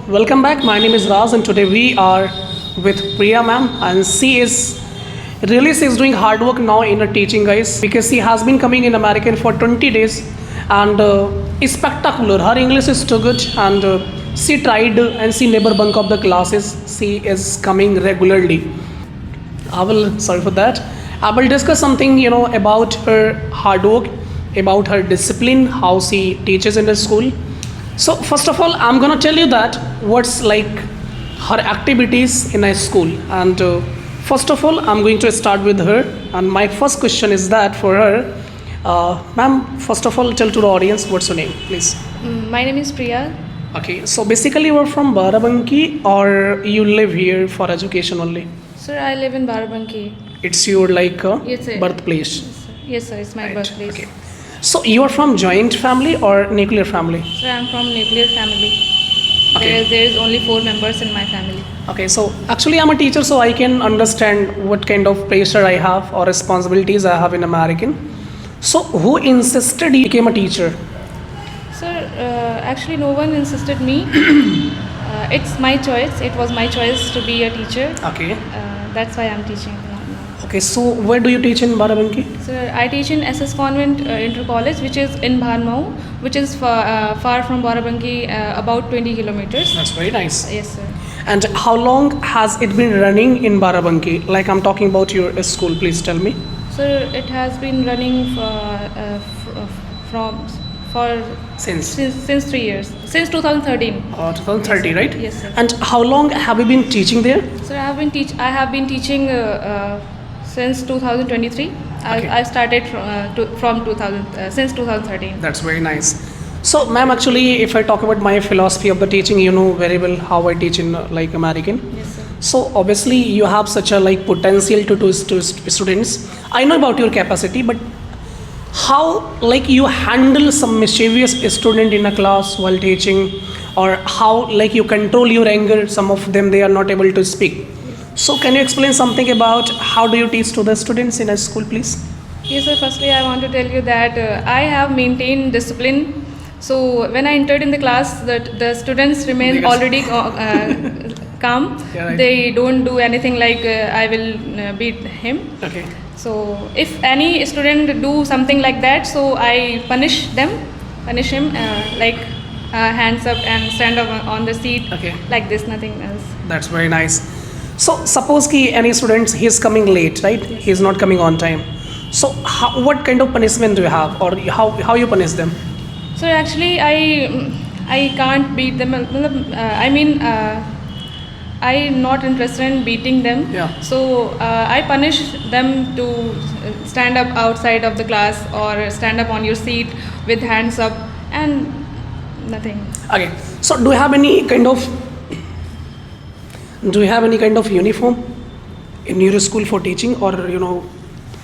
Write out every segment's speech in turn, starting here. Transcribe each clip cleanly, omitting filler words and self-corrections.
welcome back. My name is Raz, and today we are with Priya ma'am, and she is doing hard work now in her teaching, guys, because she has been coming in American for 20 days, and is spectacular. Her English is too good, and she tried and she never bunk up the classes. She is coming regularly. Sorry for that. I will discuss something, about her hard work, about her discipline, how she teaches in the school. So first of all, I'm gonna tell you that what's like her activities in a school. And first of all, I'm going to start with her. And my first question is that for her, ma'am, first of all, tell to the audience what's your name, please. My name is Priya. Okay, so basically you are from Barabanki or you live here for education only? Sir, I live in Barabanki. It's your like Yes, sir. birthplace. Yes, sir, it's my Right, birthplace. okay. So you are from joint family or nuclear family? Sir, I'm from nuclear family. Okay. There is only 4 members in my family. Okay, so actually I'm a teacher, so I can understand what kind of pressure I have or responsibilities I have in American. So who insisted you became a teacher? Sir, actually no one insisted me. It's my choice. It was my choice to be a teacher. Okay. That's why I'm teaching now. Okay, so where do you teach in Barabanki? Sir, I teach in SS Convent Inter College, which is in Bhanmau, which is far from Barabanki, about 20 kilometers. That's very nice. Yes, sir. And how long has it been running in Barabanki? Like I'm talking about your school, please tell me. Sir, it has been running for Since since 3 years, since 2013. 2030, right? Yes, sir. And how long have you been teaching there? Sir, I have been teaching since 2023. Okay. I started from 2000 since 2013. That's very nice. So, ma'am, actually, if I talk about my philosophy of the teaching, you know very well how I teach in like American. Yes, sir. So, obviously, you have such a like potential to students. I know about your capacity, but how like you handle some mischievous student in a class while teaching, or how like you control your anger? Some of them they are not able to speak. So, can you explain something about how do you teach to the students in a school, please? Yes, sir. Firstly, I want to tell you that I have maintained discipline. So when I entered in the class, the students remain Because- already calm. Yeah, right. They don't do anything like I will beat him. Okay. So if any student do something like that, so I punish him like hands up and stand up on the seat. Okay. Like this, nothing else. That's very nice. So suppose ki any students he is coming late, right? Yes. He is not coming on time. So what kind of punishment do you have, or how you punish them? So actually, I can't beat them. I'm not interested in beating them. Yeah. So I punish them to stand up outside of the class or stand up on your seat with hands up and nothing. Okay. So do you have any kind of uniform in your school for teaching, or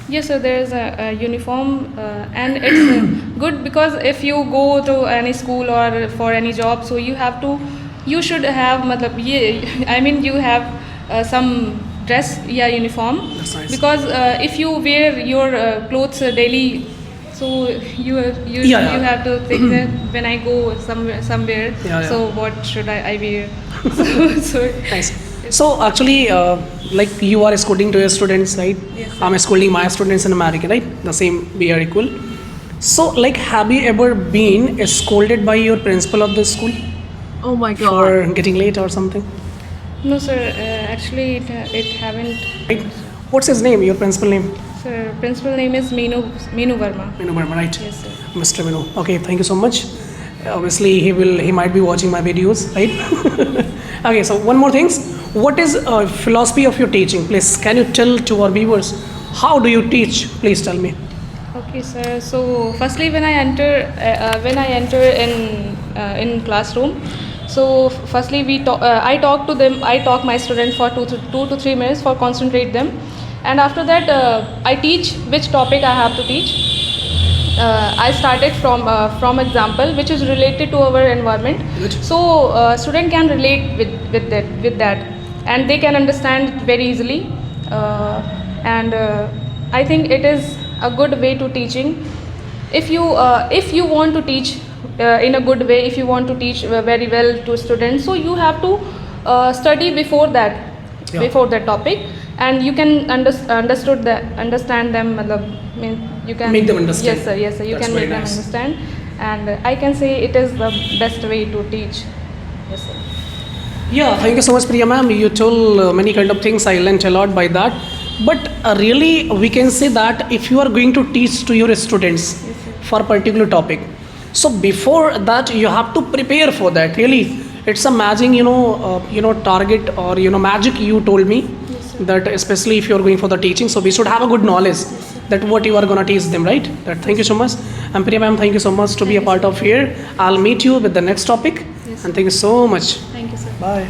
Yes, sir. There is a uniform, and it's good because if you go to any school or for any job, so you should have, you have some dress, uniform. That's nice. Because if you wear your clothes daily, so you Yeah. have to think that when I go somewhere, Yeah. so what should I wear? so nice. So actually, like you are scolding to your students, right? Yes, sir. I'm scolding my students in America, right? The same, we are equal. So like, have you ever been scolded by your principal of the school Oh my god. for getting late or something? No, sir. Actually, it haven't. Right? What's his name? Your principal name? Sir, principal name is Meenu Verma. Minu Verma, right? Yes, sir. Mr. Minu. Okay, thank you so much. Obviously, he might be watching my videos, right? Okay, so one more thing. What is philosophy of your teaching? Please, can you tell to our viewers how do you teach? Please tell me. Okay, sir. So, firstly, when I enter in classroom, so firstly I talk to them. I talk my students for 2 to 3 minutes for concentrate them, and after that I teach which topic I have to teach. I started from example which is related to our environment. Good. So student can relate with that, and they can understand it very easily. And I think it is a good way to teaching. If you want to teach in a good way, if you want to teach very well to students, so you have to study before that, Yeah. before that topic, and you can understand them. Mean you can Make them understand. Yes, sir. Yes, sir. You That's can very make them nice. understand, and I can say it is the best way to teach. Yes, sir. Yeah, thank you so much, Priya ma'am. You told many kind of things. I learned a lot by that. But really, we can say that if you are going to teach to your students for a particular topic, so before that you have to prepare for that. Really, it's a magic, target or magic you told me that especially if you are going for the teaching, so we should have a good knowledge that what you are gonna teach them, right? That thank you so much. And Priya ma'am, thank you so much to be a part of here. I'll meet you with the next topic. Yes. And thank you so much. Thank you, sir. Bye.